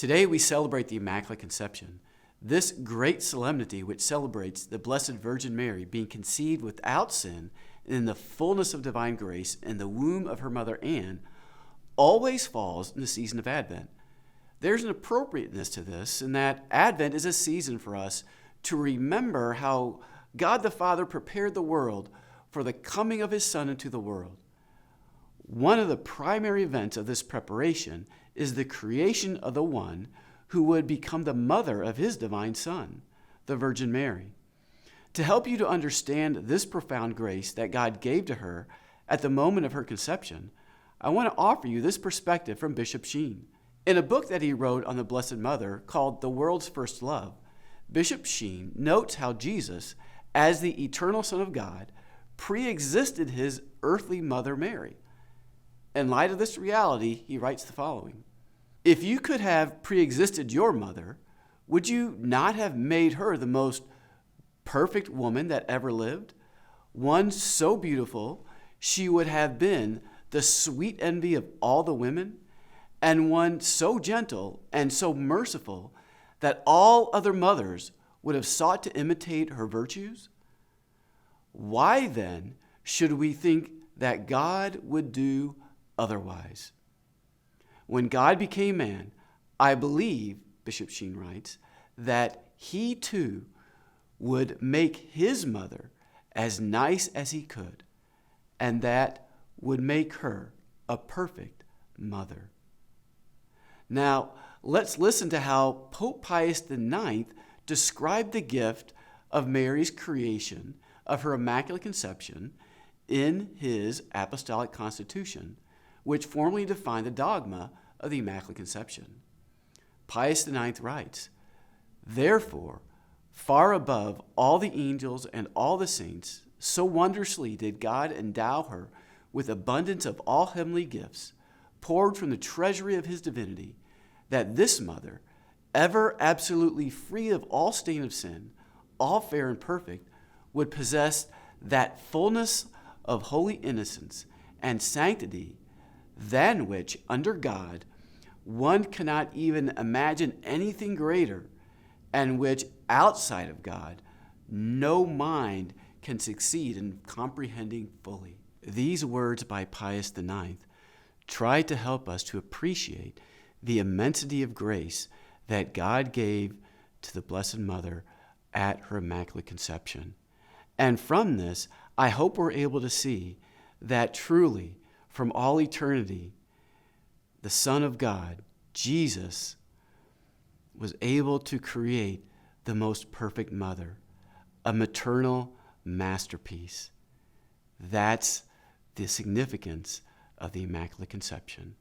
Today we celebrate the Immaculate Conception, this great solemnity which celebrates the Blessed Virgin Mary being conceived without sin and in the fullness of divine grace in the womb of her mother Anne, always falls in the season of Advent. There's an appropriateness to this in that Advent is a season for us to remember how God the Father prepared the world for the coming of his Son into the world. One of the primary events of this preparation is the creation of the one who would become the mother of his divine Son, the Virgin Mary. To help you to understand this profound grace that God gave to her at the moment of her conception, I want to offer you this perspective from Bishop Sheen. In a book that he wrote on the Blessed Mother called The World's First Love, Bishop Sheen notes how Jesus, as the eternal Son of God, pre-existed his earthly mother Mary. In light of this reality, he writes the following: "If you could have pre-existed your mother, would you not have made her the most perfect woman that ever lived? One so beautiful, she would have been the sweet envy of all the women, and one so gentle and so merciful that all other mothers would have sought to imitate her virtues? Why then should we think that God would do otherwise? When God became man, I believe," Bishop Sheen writes, "that he too would make his mother as nice as he could, and that would make her a perfect mother." Now, let's listen to how Pope Pius IX described the gift of Mary's creation of her Immaculate Conception in his Apostolic Constitution, which formally defined the dogma of the Immaculate Conception. Pius IX writes, "Therefore, far above all the angels and all the saints, so wondrously did God endow her with abundance of all heavenly gifts, poured from the treasury of his divinity, that this mother, ever absolutely free of all stain of sin, all fair and perfect, would possess that fullness of holy innocence and sanctity than which, under God, one cannot even imagine anything greater, and which, outside of God, no mind can succeed in comprehending fully." These words by Pius IX try to help us to appreciate the immensity of grace that God gave to the Blessed Mother at her Immaculate Conception. And from this, I hope we're able to see that truly, from all eternity, the Son of God, Jesus, was able to create the most perfect mother, a maternal masterpiece. That's the significance of the Immaculate Conception.